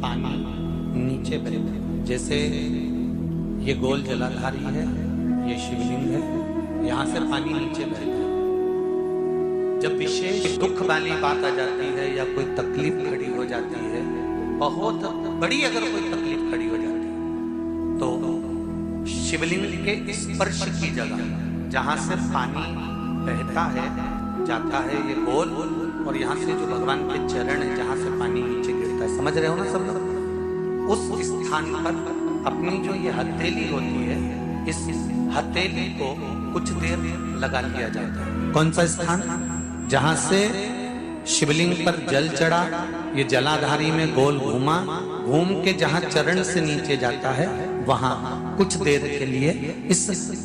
पानी नीचे बहता है। जैसे ये गोल जलाधारी है, ये शिवलिंग है, यहाँ से पानी नीचे बहता है। जब विशेष दुख वाली बात आ जाती है या कोई तकलीफ खड़ी हो जाती है, बहुत बड़ी अगर कोई तकलीफ खड़ी हो जाती है, तो शिवलिंग के स्पर्श की जगह जहाँ से पानी बहता है, जाता है ये गोल, और यहाँ से जो भगवान के चरण है जहाँ से पानी नीचे गिरता है, समझ रहे हो ना सब लोग? उस स्थान पर अपनी जो ये हथेली होती है, इस हथेली को कुछ देर लगा लिया जाता है। कौन सा स्थान? जहां से शिवलिंग पर जल चढ़ा, ये जलाधारी में गोल घूमा, घूम के जहां चरण से नीचे जाता है, वहां कुछ देर के लिए इस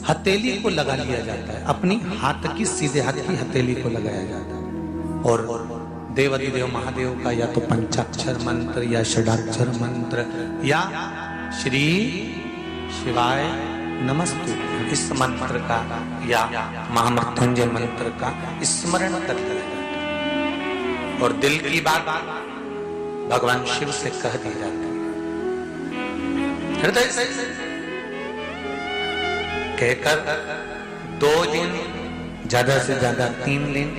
हथेली को लगा लिया जाता है। अपनी हाथ की, सीधे हाथ की हथेली को लगाया जाता है। और देवाधिदेव महादेव का या तो पंचाक्षर मंत्र या षडाक्षर मंत्र या श्री शिवाय नमस्तु इस मंत्र का या महामृत्युंजय मंत्र का स्मरण करते रहते, और दिल की बात भगवान शिव से कह दी जाती है। हृदय से कहकर 2 दिन, ज्यादा से ज्यादा 3 दिन,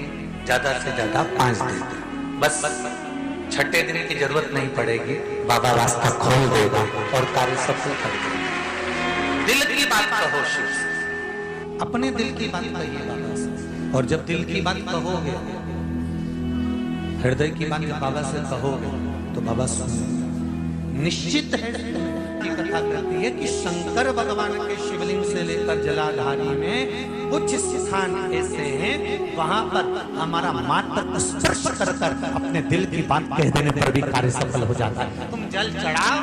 ज्यादा से ज्यादा 5 दिन, बस 6ठे दिन की जरूरत नहीं पड़ेगी, बाबा रास्ता खोल देगा और कार्य सफल कर देगा। दिल की बात कहो शिव से, अपने दिल की बात कहिए बाबा से, और जब दिल की बात कहोगे, हृदय की बात बाबा से कहोगे, तो बाबा सुनेंगे। निश्चित है की कथा करती है कि शंकर भगवान के शिवलिंग से लेकर जलाधारी में कुछ स्थान ऐसे हैं, वहां पर हमारा मात्र स्पर्श कर अपने दिल की बात कह देने पर भी कार्य सफल हो जाता है। तुम जल चढ़ाओ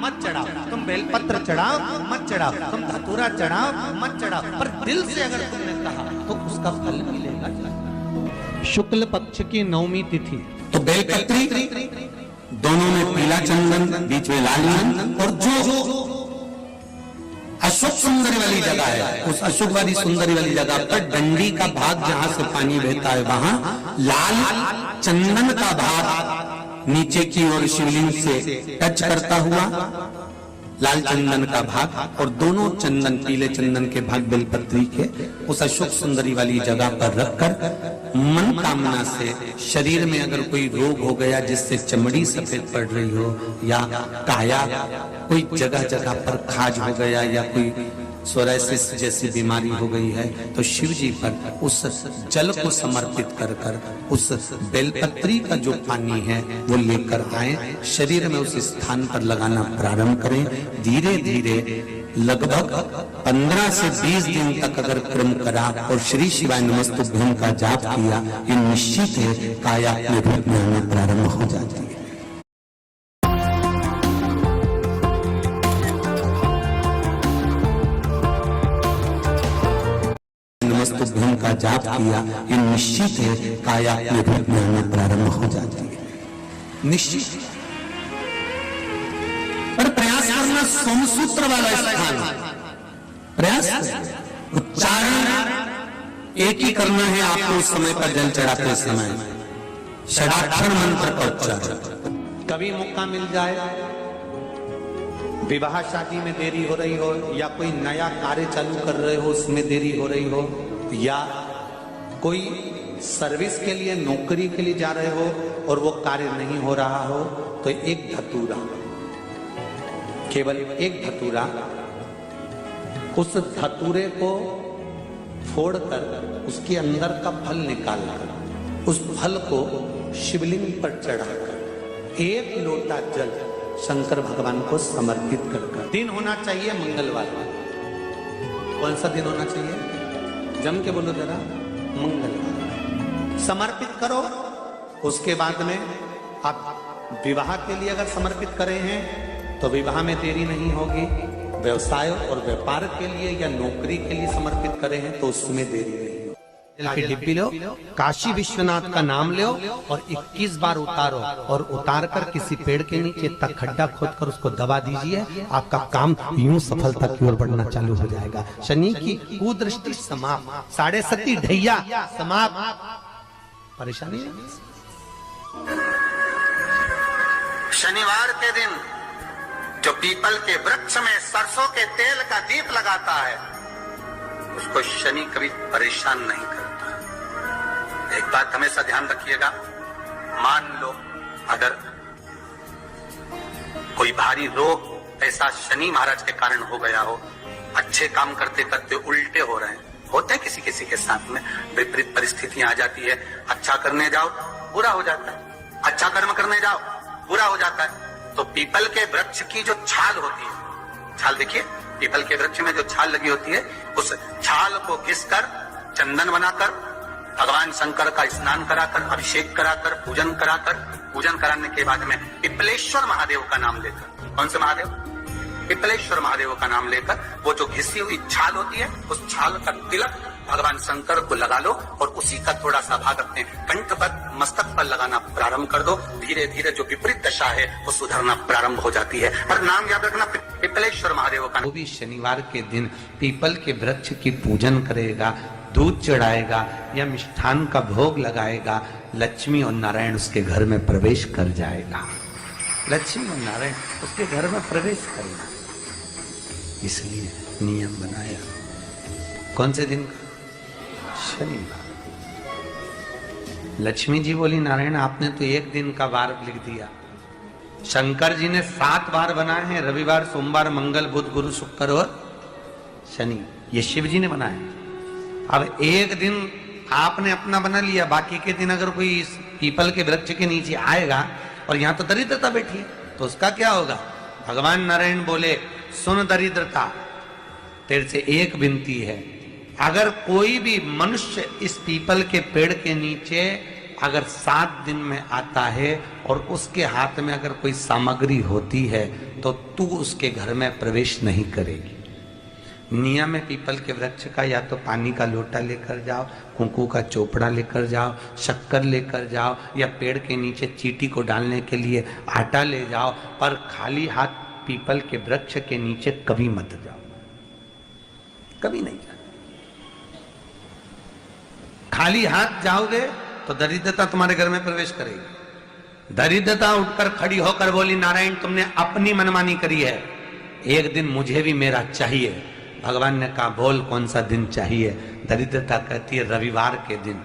मत चढ़ाओ, तुम बेलपत्र चढ़ाओ मत चढ़ाओ, तुम धतूरा चढ़ाओ मत चढ़ाओ, पर दिल से अगर तुमने कहा तो उसका फल मिलेगा। शुक्ल पक्ष की 9वीं तिथि तो बेलपत्री, दोनों में पीला चंदन, बीच में लाल चंदन, और जो अशोक सुंदरी वाली जगह है, उस अशोक वाली सुंदरी वाली जगह पर डंडी का भाग जहां से पानी बहता है, वहां लाल चंदन का भाग नीचे की ओर शिवलिंग से टच करता हुआ लाल चंदन का भाग, और दोनों चंदन, पीले चंदन के भाग बेलपत्री के उस अशोक सुंदरी वाली जगह पर रखकर मन कामना से शरीर में अगर कोई रोग हो गया जिससे चमड़ी सफेद पड़ रही हो, या काया कोई जगह जगह पर खाज हो गया, या कोई सोराइसिस जैसी बीमारी हो गई है, तो शिव जी पर उस जल को समर्पित कर कर उस बेलपत्री का जो पानी है वो लेकर आए, शरीर में उस स्थान पर लगाना प्रारंभ करें। धीरे धीरे लगभग 15 से 20 दिन तक अगर क्रम करा और श्री शिवाय नमस्तुभ्यं का जाप किया, ये निश्चित है काया अपने रूप में हमें प्रारंभ हो जाती है। नमस्तुभ्यं का जाप किया, ये निश्चित है काया अपने रूप में हमें प्रारंभ हो जाती है, निश्चित। पर प्रयास करना सोमसूत्र वाला स्थान, प्रयास उच्चारण एक ही करना है आपको उस समय पर जल चढ़ाते समय, षडाक्षर मंत्र का उच्चारण। कभी मौका मिल जाए, विवाह शादी में देरी हो रही हो, या कोई नया कार्य चालू कर रहे हो उसमें देरी हो रही हो, या कोई सर्विस के लिए, नौकरी के लिए जा रहे हो और वो कार्य नहीं हो रहा हो, तो एक धतूरा, केवल एक धतूरा, उस धतूरे को फोड़कर उसके अंदर का फल निकालकर उस फल को शिवलिंग पर चढ़ाकर 1 लोटा जल शंकर भगवान को समर्पित कर। दिन होना चाहिए मंगलवार। कौन सा दिन होना चाहिए? जम के बोलो जरा, मंगलवार समर्पित करो। उसके बाद में आप विवाह के लिए अगर समर्पित करे हैं तो विवाह में देरी नहीं होगी, व्यवसाय और व्यापार के लिए या नौकरी के लिए समर्पित करे हैं तो उसमें देरी नहीं होगी। डिब्बी लो, काशी विश्वनाथ का नाम लो और 21 बार उतारो, और उतार कर किसी पेड़ के नीचे तक खड्डा खोद कर उसको दबा दीजिए। आपका काम यूं सफलता की ओर बढ़ना चालू हो जाएगा। शनि की कुदृष्टि समाप्त, 7.5 ढैया समाप्त, परेशानी नहीं। शनिवार के दिन जो पीपल के वृक्ष में सरसों के तेल का दीप लगाता है उसको शनि कभी परेशान नहीं करता। एक बात हमेशा ध्यान रखिएगा, मान लो अगर कोई भारी रोग ऐसा शनि महाराज के कारण हो गया हो, अच्छे काम करते करते उल्टे हो रहे हैं, होते हैं किसी किसी के साथ में, विपरीत परिस्थितियां आ जाती है, अच्छा करने जाओ बुरा हो जाता है, अच्छा कर्म करने जाओ बुरा हो जाता है। तो पीपल के वृक्ष की जो छाल होती है, छाल देखिए पीपल के वृक्ष में जो छाल लगी होती है, उस छाल को घिसकर चंदन बनाकर भगवान शंकर का स्नान कराकर, अभिषेक कराकर, पूजन कराने के बाद में पिपलेश्वर महादेव का नाम लेकर, कौन से महादेव? पिपलेश्वर महादेव का नाम लेकर वो जो घिसी हुई छाल होती है उस छाल का तिलक भगवान शंकर को लगा लो और उसी का थोड़ा सा भाग अपने कंठ पर, मस्तक पर लगाना प्रारंभ कर दो। धीरे धीरे जो विपरीत दशा है वो सुधरना प्रारंभ हो जाती है। और नाम याद रखना पिपलेश्वर महादेव का। वो भी शनिवार के दिन पीपल के वृक्ष की पूजन करेगा, दूध चढ़ाएगा या मिष्ठान का भोग लगाएगा, लक्ष्मी और नारायण उसके घर में प्रवेश कर जाएगा। लक्ष्मी और नारायण उसके घर में प्रवेश करेगा, इसलिए नियम बनाया। कौन से दिन? शनिवार। लक्ष्मी जी बोली नारायण आपने तो एक दिन का वार लिख दिया, शंकर जी ने 7 वार बनाए हैं, रविवार, सोमवार, मंगल, बुध, गुरु, शुक्र और शनि, ये शिव जी ने बनाए। अब एक दिन आपने अपना बना लिया, बाकी के दिन अगर कोई इस पीपल के वृक्ष के नीचे आएगा और यहां तो दरिद्रता बैठी है तो उसका क्या होगा? भगवान नारायण बोले सुन दरिद्रता, तेरे से एक विनती है, अगर कोई भी मनुष्य इस पीपल के पेड़ के नीचे अगर 7 दिन में आता है और उसके हाथ में अगर कोई सामग्री होती है तो तू उसके घर में प्रवेश नहीं करेगी। नियम है पीपल के वृक्ष का, या तो पानी का लोटा लेकर जाओ, कुंकू का चोपड़ा लेकर जाओ, शक्कर लेकर जाओ, या पेड़ के नीचे चींटी को डालने के लिए आटा ले जाओ, पर खाली हाथ पीपल के वृक्ष के नीचे कभी मत जाओ, कभी नहीं जाओ। खाली हाथ जाओगे तो दरिद्रता तुम्हारे घर में प्रवेश करेगी। दरिद्रता उठकर खड़ी होकर बोली नारायण तुमने अपनी मनमानी करी है, एक दिन मुझे भी मेरा चाहिए। भगवान ने कहा बोल कौन सा दिन चाहिए? दरिद्रता कहती है रविवार के दिन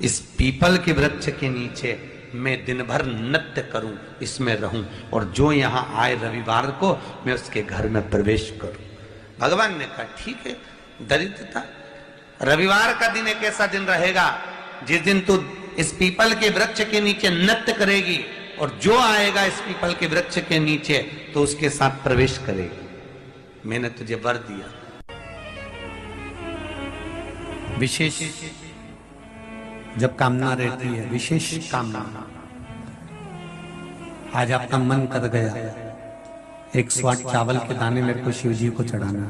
इस पीपल के वृक्ष के नीचे मैं दिन भर नृत्य करूं, इसमें रहूं, और जो यहां आए रविवार को मैं उसके घर में प्रवेश करूं। भगवान ने कहा ठीक है, दरिद्रता रविवार का दिन एक ऐसा दिन रहेगा जिस दिन तू इस पीपल के वृक्ष के नीचे नृत्य करेगी और जो आएगा इस पीपल के वृक्ष के नीचे तो उसके साथ प्रवेश करेगी। मैंने तुझे वर दिया। विशेष जब कामना रहती है, विशेष कामना, आज आपका मन कर गया 108 चावल के दाने मेरे को शिव जी को चढ़ाना,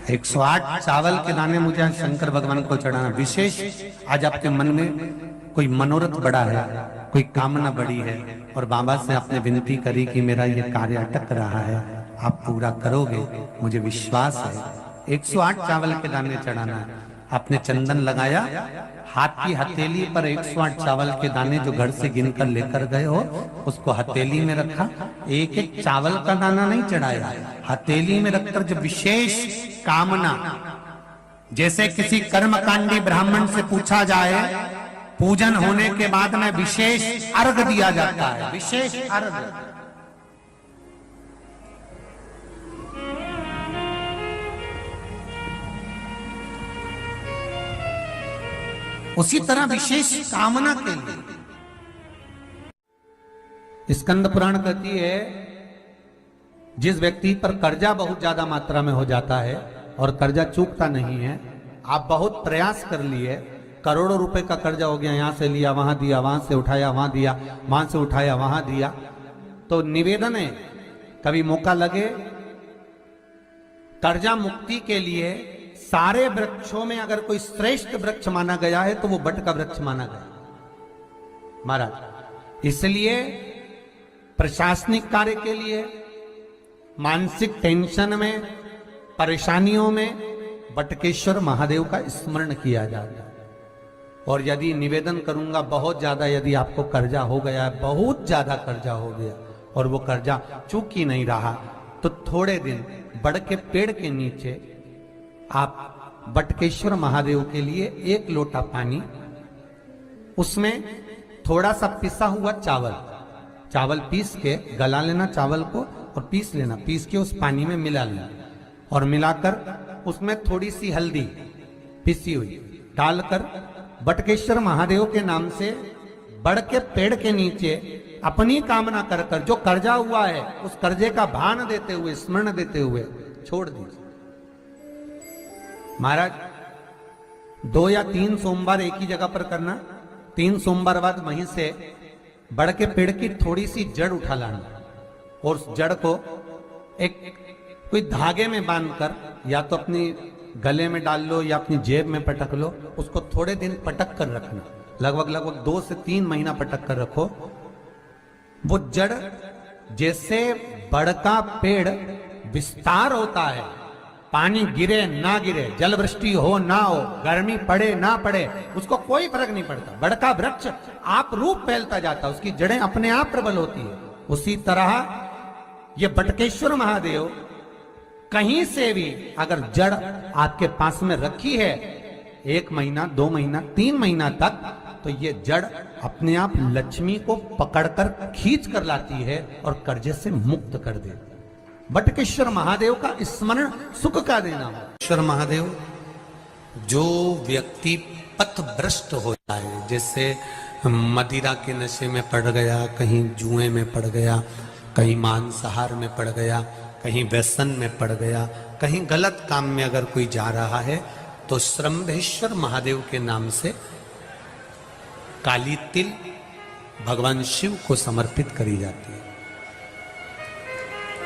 108 चावल के दाने मुझे आज शंकर भगवान को चढ़ाना। विशेष आज आपके मन में कोई मनोरथ बड़ा है, कोई कामना बड़ी है और बाबा से आपने विनती करी कि मेरा ये कार्य अटक रहा है, आप पूरा करोगे, मुझे विश्वास है। 108 चावल के दाने चढ़ाना है। आपने चंदन लगाया, हाथ की हथेली पर 108 चावल के दाने जो घर से गिनकर लेकर गए हो उसको हथेली में रखा। एक एक चावल का दाना नहीं चढ़ाया, हथेली में रखकर जो विशेष कामना, जैसे किसी कर्मकांडी ब्राह्मण से पूछा जाए पूजन होने के बाद में विशेष अर्घ दिया जाता है, विशेष अर्घ। उसी तरह विशेष कामना के लिए स्कंद पुराण कहती है जिस व्यक्ति पर कर्जा बहुत ज्यादा मात्रा में हो जाता है और कर्जा चूकता नहीं है, आप बहुत प्रयास कर लिए, करोड़ों रुपए का कर्जा हो गया, यहां से लिया वहां दिया, वहां से उठाया वहां दिया, वहां से उठाया वहां दिया, तो निवेदन है कभी मौका लगे कर्जा मुक्ति के लिए सारे वृक्षों में अगर कोई श्रेष्ठ वृक्ष माना गया है तो वो बट का वृक्ष माना गया महाराज। इसलिए प्रशासनिक कार्य के लिए, मानसिक टेंशन में, परेशानियों में बटकेश्वर महादेव का स्मरण किया जाता है और यदि निवेदन करूंगा बहुत ज्यादा, यदि आपको कर्जा हो गया है, बहुत ज्यादा कर्जा हो गया और वो कर्जा चूक ही नहीं रहा, तो थोड़े दिन बड़ के पेड़ के नीचे आप बटकेश्वर महादेव के लिए 1 लोटा पानी, उसमें थोड़ा सा पिसा हुआ चावल पीस के गला लेना चावल को और पीस लेना, पीस के उस पानी में मिला लेना और मिलाकर उसमें थोड़ी सी हल्दी पिसी हुई डालकर बटकेश्वर महादेव के नाम से बड़ के पेड़ के नीचे अपनी कामना कर कर जो कर्जा हुआ है उस कर्जे का भान देते हुए, स्मरण देते हुए छोड़ दीजिए। महाराज 2 या 3 सोमवार एक ही जगह पर करना, 3 सोमवार बाद वहीं से बड़ के पेड़ की थोड़ी सी जड़ उठा लाना और उस जड़ को एक कोई धागे में बांधकर या तो अपनी गले में डाल लो या अपनी जेब में पटक लो, उसको थोड़े दिन पटक कर रखना, लगभग 2 से 3 महीना पटक कर रखो। वो जड़ जैसे बड़ का पेड़ विस्तार होता है, पानी गिरे ना गिरे, जल वृष्टि हो ना हो, गर्मी पड़े ना पड़े, उसको कोई फर्क नहीं पड़ता, बड़ का वृक्ष आप रूप फैलता जाता, उसकी जड़ें अपने आप प्रबल होती है। उसी तरह ये बटकेश्वर महादेव कहीं से भी अगर जड़ आपके पास में रखी है 1 महीना, 2 महीना, 3 महीना तक, तो ये जड़ अपने आप लक्ष्मी को पकड़कर खींच कर लाती है और कर्जे से मुक्त कर देती है। बटकेश्वर महादेव का स्मरण सुख का देना। बटकेश्वर महादेव, जो व्यक्ति पथभ्रष्ट होता है, जैसे मदिरा के नशे में पड़ गया, कहीं जुए में पड़ गया, कहीं मांसाहार में पड़ गया, कहीं व्यसन में पड़ गया, कहीं गलत काम में अगर कोई जा रहा है, तो श्रम्भेश्वर महादेव के नाम से काली तिल भगवान शिव को समर्पित करी जाती है।